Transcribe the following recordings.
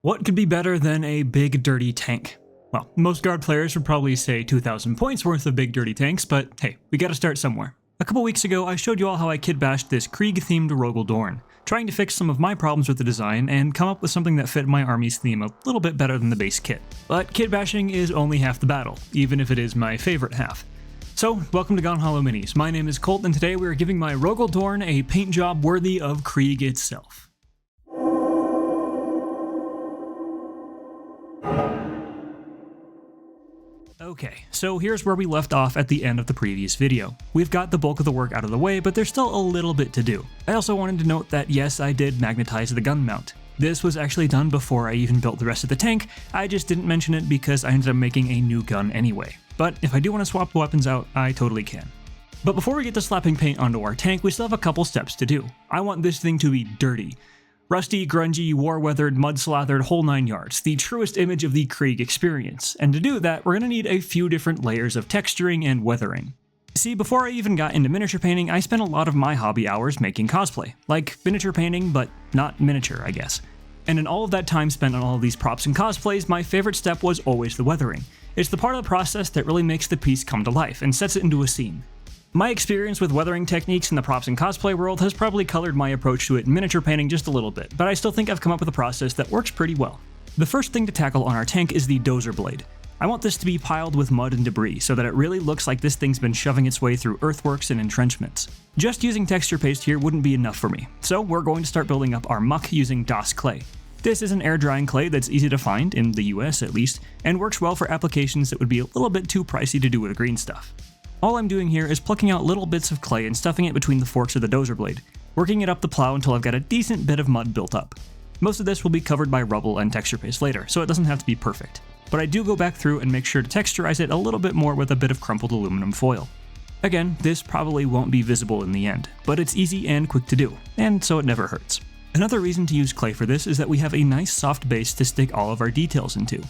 What could be better than a big dirty tank? Well, most guard players would probably say 2,000 points worth of big dirty tanks, but hey, we gotta start somewhere. A couple weeks ago, I showed you all how I kid bashed this Krieg themed ROGAL DORN, trying to fix some of my problems with the design and come up with something that fit my army's theme a little bit better than the base kit. But kid bashing is only half the battle, even if it is my favorite half. So, welcome to Gone Hollow Minis. My name is Colt, and today we are giving my ROGAL DORN a paint job worthy of Krieg itself. Okay, so here's where we left off at the end of the previous video. We've got the bulk of the work out of the way, but there's still a little bit to do. I also wanted to note that yes, I did magnetize the gun mount. This was actually done before I even built the rest of the tank. I just didn't mention it because I ended up making a new gun anyway. But if I do want to swap the weapons out, I totally can. But before we get to slapping paint onto our tank, we still have a couple steps to do. I want this thing to be dirty. Rusty, grungy, war-weathered, mud-slathered, whole 9 yards, the truest image of the Krieg experience. And to do that, we're going to need a few different layers of texturing and weathering. See, before I even got into miniature painting, I spent a lot of my hobby hours making cosplay. Like miniature painting, but not miniature, I guess. And in all of that time spent on all of these props and cosplays, my favorite step was always the weathering. It's the part of the process that really makes the piece come to life and sets it into a scene. My experience with weathering techniques in the props and cosplay world has probably colored my approach to it in miniature painting just a little bit, but I still think I've come up with a process that works pretty well. The first thing to tackle on our tank is the dozer blade. I want this to be piled with mud and debris so that it really looks like this thing's been shoving its way through earthworks and entrenchments. Just using texture paste here wouldn't be enough for me, so we're going to start building up our muck using DOS clay. This is an air drying clay that's easy to find, in the US at least, and works well for applications that would be a little bit too pricey to do with green stuff. All I'm doing here is plucking out little bits of clay and stuffing it between the forks of the dozer blade, working it up the plow until I've got a decent bit of mud built up. Most of this will be covered by rubble and texture paste later, so it doesn't have to be perfect. But I do go back through and make sure to texturize it a little bit more with a bit of crumpled aluminum foil. Again, this probably won't be visible in the end, but it's easy and quick to do, and so it never hurts. Another reason to use clay for this is that we have a nice soft base to stick all of our details into.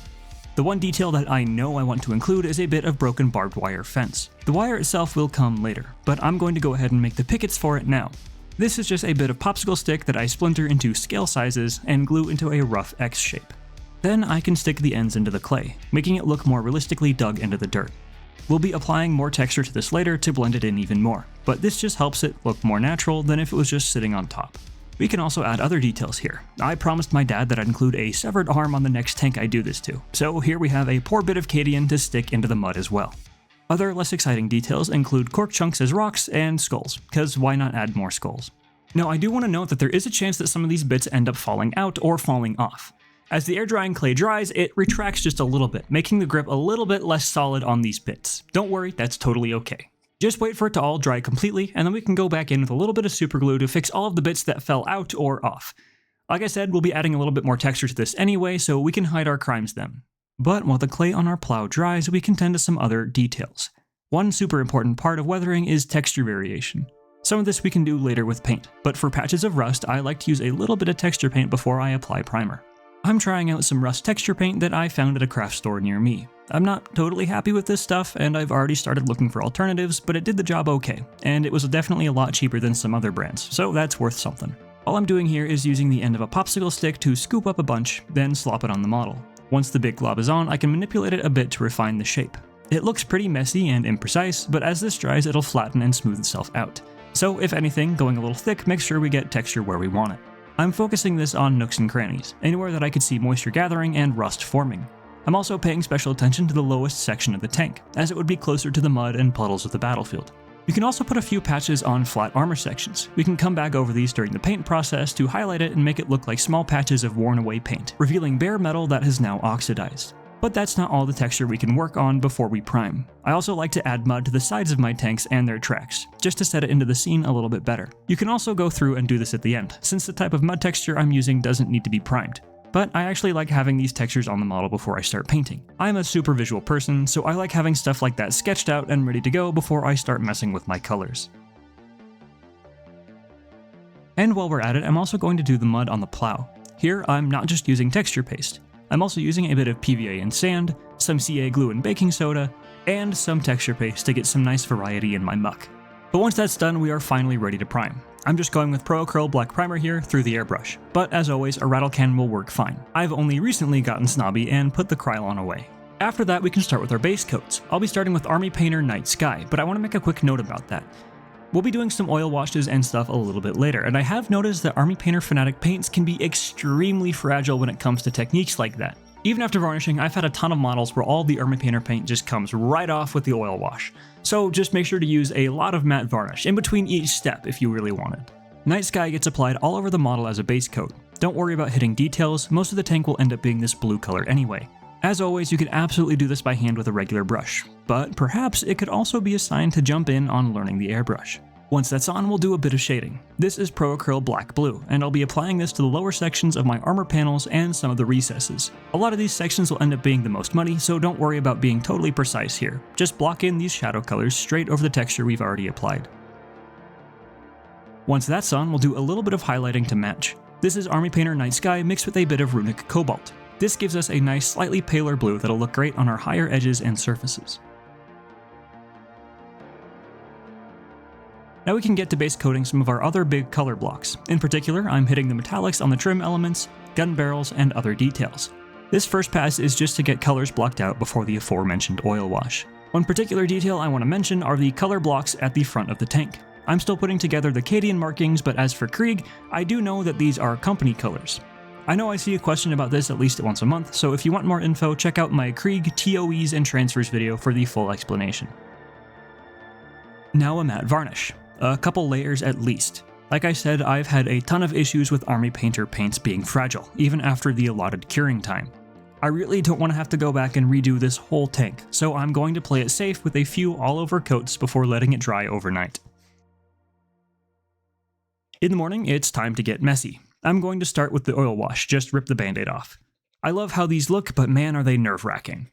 The one detail that I know I want to include is a bit of broken barbed wire fence. The wire itself will come later, but I'm going to go ahead and make the pickets for it now. This is just a bit of popsicle stick that I splinter into scale sizes and glue into a rough X shape. Then I can stick the ends into the clay, making it look more realistically dug into the dirt. We'll be applying more texture to this later to blend it in even more, but this just helps it look more natural than if it was just sitting on top. We can also add other details here. I promised my dad that I'd include a severed arm on the next tank I do this to, so here we have a poor bit of Cadian to stick into the mud as well. Other less exciting details include cork chunks as rocks and skulls, cause why not add more skulls? Now I do want to note that there is a chance that some of these bits end up falling out or falling off. As the air drying clay dries, it retracts just a little bit, making the grip a little bit less solid on these bits. Don't worry, that's totally okay. Just wait for it to all dry completely, and then we can go back in with a little bit of super glue to fix all of the bits that fell out or off. Like I said, we'll be adding a little bit more texture to this anyway, so we can hide our crimes then. But while the clay on our plow dries, we can tend to some other details. One super important part of weathering is texture variation. Some of this we can do later with paint, but for patches of rust, I like to use a little bit of texture paint before I apply primer. I'm trying out some rust texture paint that I found at a craft store near me. I'm not totally happy with this stuff, and I've already started looking for alternatives, but it did the job okay, and it was definitely a lot cheaper than some other brands, so that's worth something. All I'm doing here is using the end of a popsicle stick to scoop up a bunch, then slop it on the model. Once the big glob is on, I can manipulate it a bit to refine the shape. It looks pretty messy and imprecise, but as this dries it'll flatten and smooth itself out. So if anything, going a little thick makes sure we get texture where we want it. I'm focusing this on nooks and crannies, anywhere that I could see moisture gathering and rust forming. I'm also paying special attention to the lowest section of the tank, as it would be closer to the mud and puddles of the battlefield. You can also put a few patches on flat armor sections. We can come back over these during the paint process to highlight it and make it look like small patches of worn away paint, revealing bare metal that has now oxidized. But that's not all the texture we can work on before we prime. I also like to add mud to the sides of my tanks and their tracks, just to set it into the scene a little bit better. You can also go through and do this at the end, since the type of mud texture I'm using doesn't need to be primed. But I actually like having these textures on the model before I start painting. I'm a super visual person, so I like having stuff like that sketched out and ready to go before I start messing with my colors. And while we're at it, I'm also going to do the mud on the plow. Here, I'm not just using texture paste. I'm also using a bit of PVA and sand, some CA glue and baking soda, and some texture paste to get some nice variety in my muck. But once that's done, we are finally ready to prime. I'm just going with Pro Acryl Black Primer here through the airbrush, but as always, a rattle can will work fine. I've only recently gotten snobby and put the Krylon away. After that, we can start with our base coats. I'll be starting with Army Painter Night Sky, but I want to make a quick note about that. We'll be doing some oil washes and stuff a little bit later, and I have noticed that Army Painter Fanatic paints can be extremely fragile when it comes to techniques like that. Even after varnishing, I've had a ton of models where all the Army Painter paint just comes right off with the oil wash. So just make sure to use a lot of matte varnish in between each step if you really want it. Night Sky gets applied all over the model as a base coat. Don't worry about hitting details, most of the tank will end up being this blue color anyway. As always, you could absolutely do this by hand with a regular brush, but perhaps it could also be a sign to jump in on learning the airbrush. Once that's on, we'll do a bit of shading. This is Pro Acryl Black Blue, and I'll be applying this to the lower sections of my armor panels and some of the recesses. A lot of these sections will end up being the most muddy, so don't worry about being totally precise here. Just block in these shadow colors straight over the texture we've already applied. Once that's on, we'll do a little bit of highlighting to match. This is Army Painter Night Sky mixed with a bit of Runic Cobalt. This gives us a nice slightly paler blue that'll look great on our higher edges and surfaces. Now we can get to base coating some of our other big color blocks. In particular, I'm hitting the metallics on the trim elements, gun barrels, and other details. This first pass is just to get colors blocked out before the aforementioned oil wash. One particular detail I want to mention are the color blocks at the front of the tank. I'm still putting together the Cadian markings, but as for Krieg, I do know that these are company colors. I know I see a question about this at least once a month, so if you want more info, check out my Krieg TOEs and transfers video for the full explanation. Now a matte varnish. A couple layers at least. Like I said, I've had a ton of issues with Army Painter paints being fragile, even after the allotted curing time. I really don't want to have to go back and redo this whole tank, so I'm going to play it safe with a few all-over coats before letting it dry overnight. In the morning, it's time to get messy. I'm going to start with the oil wash, just rip the band-aid off. I love how these look, but man are they nerve-wracking.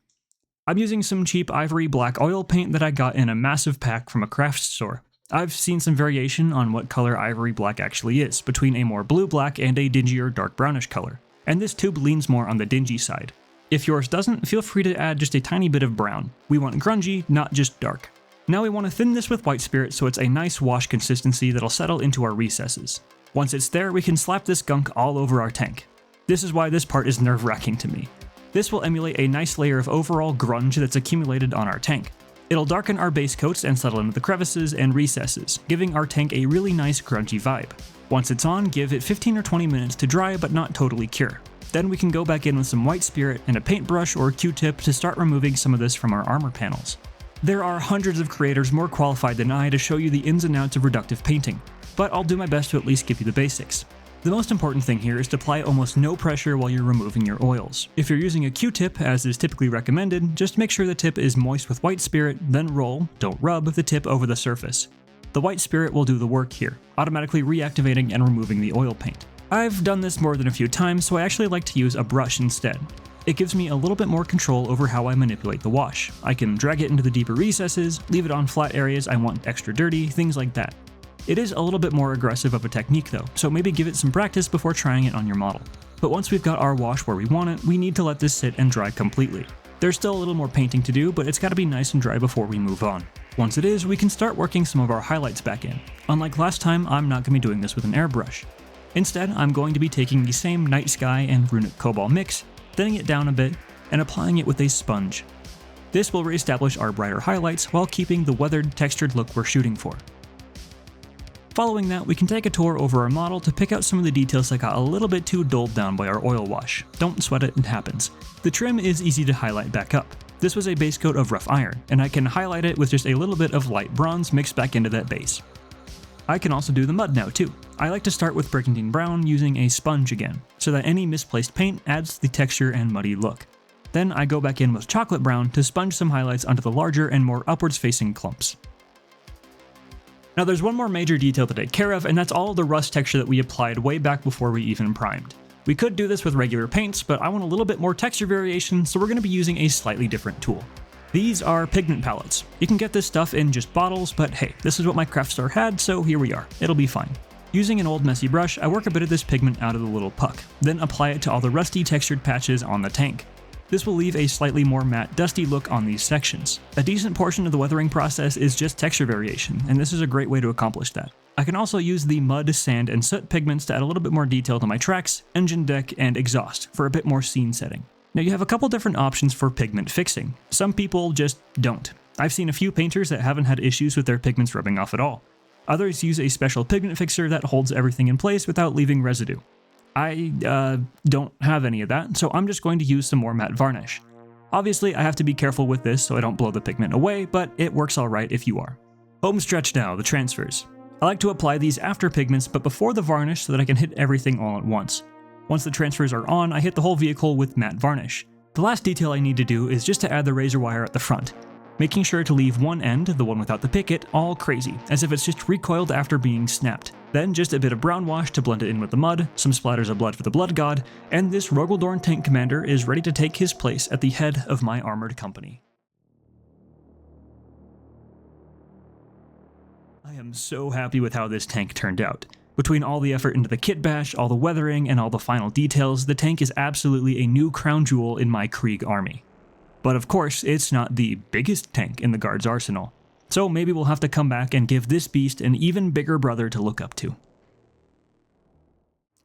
I'm using some cheap ivory black oil paint that I got in a massive pack from a craft store. I've seen some variation on what color ivory black actually is, between a more blue-black and a dingier dark brownish color, and this tube leans more on the dingy side. If yours doesn't, feel free to add just a tiny bit of brown. We want grungy, not just dark. Now we want to thin this with white spirit so it's a nice wash consistency that'll settle into our recesses. Once it's there, we can slap this gunk all over our tank. This is why this part is nerve-wracking to me. This will emulate a nice layer of overall grunge that's accumulated on our tank. It'll darken our base coats and settle into the crevices and recesses, giving our tank a really nice grungy vibe. Once it's on, give it 15 or 20 minutes to dry but not totally cure. Then we can go back in with some white spirit and a paintbrush or Q-tip to start removing some of this from our armor panels. There are hundreds of creators more qualified than I to show you the ins and outs of reductive painting, but I'll do my best to at least give you the basics. The most important thing here is to apply almost no pressure while you're removing your oils. If you're using a Q-tip, as is typically recommended, just make sure the tip is moist with white spirit, then roll, don't rub, the tip over the surface. The white spirit will do the work here, automatically reactivating and removing the oil paint. I've done this more than a few times, so I actually like to use a brush instead. It gives me a little bit more control over how I manipulate the wash. I can drag it into the deeper recesses, leave it on flat areas I want extra dirty, things like that. It is a little bit more aggressive of a technique though, so maybe give it some practice before trying it on your model. But once we've got our wash where we want it, we need to let this sit and dry completely. There's still a little more painting to do, but it's gotta be nice and dry before we move on. Once it is, we can start working some of our highlights back in. Unlike last time, I'm not gonna be doing this with an airbrush. Instead, I'm going to be taking the same Night Sky and Runic Cobalt mix, thinning it down a bit, and applying it with a sponge. This will reestablish our brighter highlights while keeping the weathered, textured look we're shooting for. Following that, we can take a tour over our model to pick out some of the details that got a little bit too dulled down by our oil wash. Don't sweat it, it happens. The trim is easy to highlight back up. This was a base coat of rough iron, and I can highlight it with just a little bit of light bronze mixed back into that base. I can also do the mud now too. I like to start with burgundy brown using a sponge again, so that any misplaced paint adds to the texture and muddy look. Then I go back in with chocolate brown to sponge some highlights onto the larger and more upwards facing clumps. Now there's one more major detail to take care of, and that's all of the rust texture that we applied way back before we even primed. We could do this with regular paints, but I want a little bit more texture variation, so we're going to be using a slightly different tool. These are pigment palettes. You can get this stuff in just bottles, but hey, this is what my craft store had, so here we are. It'll be fine. Using an old messy brush, I work a bit of this pigment out of the little puck, then apply it to all the rusty textured patches on the tank. This will leave a slightly more matte, dusty look on these sections. A decent portion of the weathering process is just texture variation, and this is a great way to accomplish that. I can also use the mud, sand, and soot pigments to add a little bit more detail to my tracks, engine deck, and exhaust for a bit more scene setting. Now you have a couple different options for pigment fixing. Some people just don't. I've seen a few painters that haven't had issues with their pigments rubbing off at all. Others use a special pigment fixer that holds everything in place without leaving residue. I don't have any of that, so I'm just going to use some more matte varnish. Obviously, I have to be careful with this so I don't blow the pigment away, but it works alright if you are. Home stretch now, the transfers. I like to apply these after pigments but before the varnish so that I can hit everything all at once. Once the transfers are on, I hit the whole vehicle with matte varnish. The last detail I need to do is just to add the razor wire at the front, making sure to leave one end, the one without the picket, all crazy, as if it's just recoiled after being snapped. Then just a bit of brown wash to blend it in with the mud, some splatters of blood for the blood god, and this ROGAL DORN tank commander is ready to take his place at the head of my armored company. I am so happy with how this tank turned out. Between all the effort into the kit bash, all the weathering, and all the final details, the tank is absolutely a new crown jewel in my Krieg army. But of course, it's not the biggest tank in the Guard's arsenal, so maybe we'll have to come back and give this beast an even bigger brother to look up to.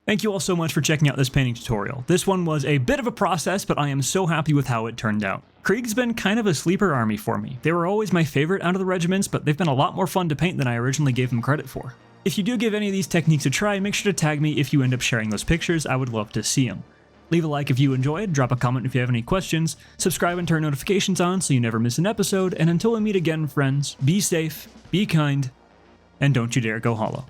Thank you all so much for checking out this painting tutorial. This one was a bit of a process, but I am so happy with how it turned out. Krieg's been kind of a sleeper army for me. They were always my favorite out of the regiments, but they've been a lot more fun to paint than I originally gave them credit for. If you do give any of these techniques a try, make sure to tag me if you end up sharing those pictures. I would love to see them. Leave a like if you enjoyed, drop a comment if you have any questions, subscribe and turn notifications on so you never miss an episode, and until we meet again, friends, be safe, be kind, and don't you dare go hollow.